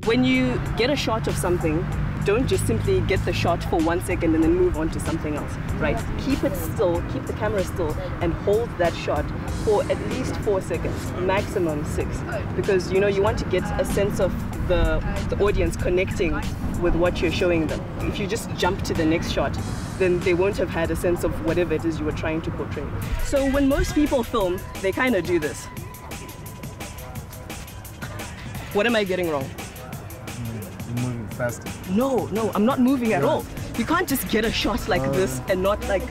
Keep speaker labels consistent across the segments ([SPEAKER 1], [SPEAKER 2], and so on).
[SPEAKER 1] When you get a shot of something, don't just simply get the shot for 1 second and then move on to something else, right? Keep it still, keep the camera still, and hold that shot for at least 4 seconds, maximum 6. Because, you know, you want to get a sense of the audience connecting with what you're showing them. If you just jump to the next shot, then they won't have had a sense of whatever it is you were trying to portray. So when most people film, they kind of do this. What am I getting wrong?
[SPEAKER 2] Moving faster.
[SPEAKER 1] No, I'm not moving at all. You can't just get a shot like this and not like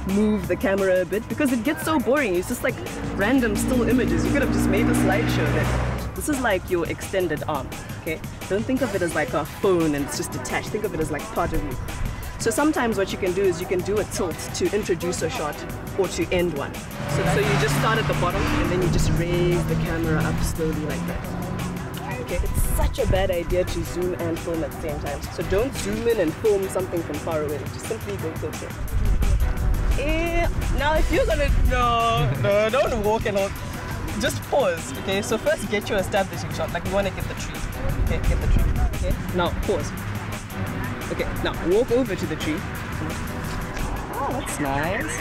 [SPEAKER 1] move the camera a bit because it gets so boring. It's just like random still images. You could have just made a slideshow there. This is like your extended arm, okay? Don't think of it as like a phone and it's just attached. Think of it as like part of you. So sometimes what you can do is you can do a tilt to introduce a shot or to end one. So you just start at the bottom and then you just raise the camera up slowly like that. Okay, it's such a bad idea to zoom and film at the same time. So don't zoom in and film something from far away. Just simply go closer. Now if you're gonna, no, don't walk and all. Just pause, okay? So first get your establishing shot, like you wanna get the tree. Okay, get the tree, okay? Now pause. Okay, now walk over to the tree. Oh, that's nice.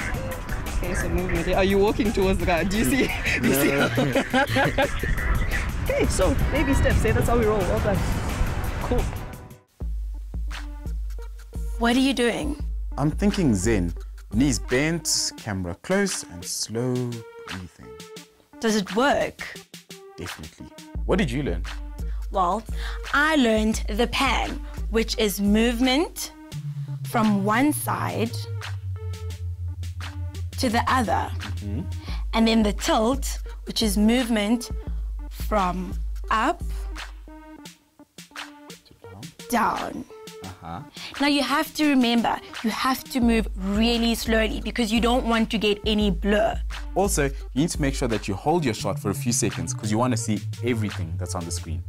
[SPEAKER 1] Okay, so movement. Are you walking towards the guy? Do you see? Okay, so baby steps. Say that's how we roll. Well done. Cool.
[SPEAKER 3] What are you doing?
[SPEAKER 2] I'm thinking Zen. Knees bent, camera close, and slow breathing.
[SPEAKER 3] Does it work?
[SPEAKER 2] Definitely. What did you learn?
[SPEAKER 3] Well, I learned the pan, which is movement from one side to the other. And then the tilt, which is movement from up to down. Now you have to remember, you have to move really slowly because you don't want to get any blur.
[SPEAKER 2] Also, you need to make sure that you hold your shot for a few seconds because you want to see everything that's on the screen.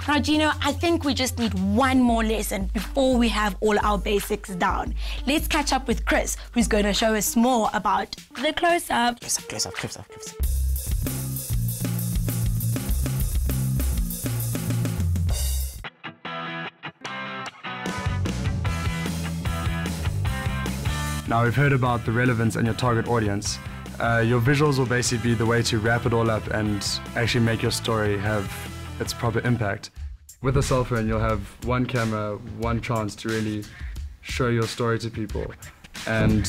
[SPEAKER 3] Now, Gino, I think we just need one more lesson before we have all our basics down. Let's catch up with Chris, who's going to show us more about the close-up.
[SPEAKER 2] Close up.
[SPEAKER 4] Now, we've heard about the relevance and your target audience. Your visuals will basically be the way to wrap it all up and actually make your story have its proper impact. With a cell phone, you'll have one camera, one chance to really show your story to people. And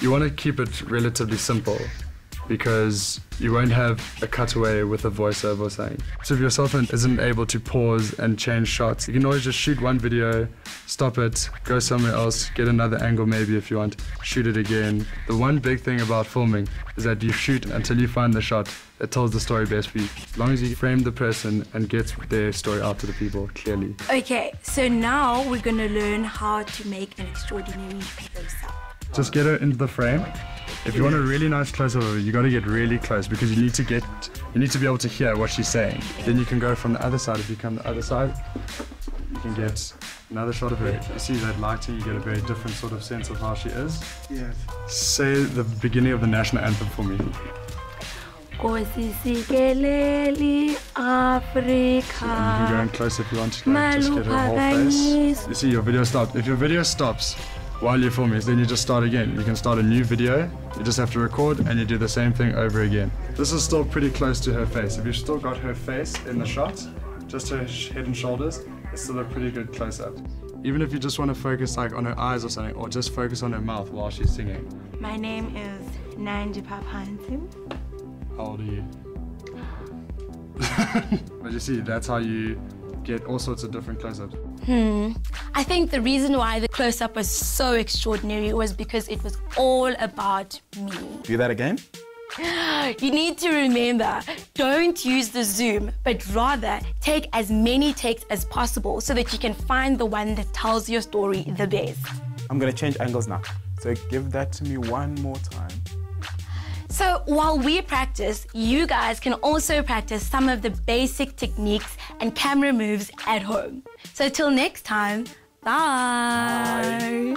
[SPEAKER 4] you want to keep it relatively simple because you won't have a cutaway with a voiceover or something. So if your cell phone isn't able to pause and change shots, you can always just shoot one video, stop it, go somewhere else, get another angle maybe if you want, shoot it again. The one big thing about filming is that you shoot until you find the shot that tells the story best for you. As long as you frame the person and get their story out to the people clearly.
[SPEAKER 3] Okay, so now we're going to learn how to make an extraordinary close-up.
[SPEAKER 4] Just get her into the frame. If you want a really nice close-up of her, you got to get really close because you need to be able to hear what she's saying. Then you can go from the other side. If you come the other side, you can get another shot of her. You see that lighting, you get a very different sort of sense of how she is. Yes. Say the beginning of the national anthem for me.
[SPEAKER 3] Africa.
[SPEAKER 4] You can go in close if you want to just get her whole face. You see your video stopped. If your video stops while you're filming, then you just start again. You can start a new video, you just have to record and you do the same thing over again. This is still pretty close to her face. If you've still got her face in the shot, just her head and shoulders, it's still a pretty good close-up. Even if you just want to focus like on her eyes or something, or just focus on her mouth while she's singing.
[SPEAKER 3] My name is Nandi Papansim.
[SPEAKER 4] How old are you? But you see, that's how you get all sorts of different close-ups.
[SPEAKER 3] I think the reason why the close-up was so extraordinary was because it was all about me.
[SPEAKER 2] Do that again?
[SPEAKER 3] You need to remember, don't use the zoom, but rather take as many takes as possible so that you can find the one that tells your story the best.
[SPEAKER 2] I'm going to change angles now. So give that to me one more time.
[SPEAKER 3] So while we practice, you guys can also practice some of the basic techniques and camera moves at home. So till next time, bye.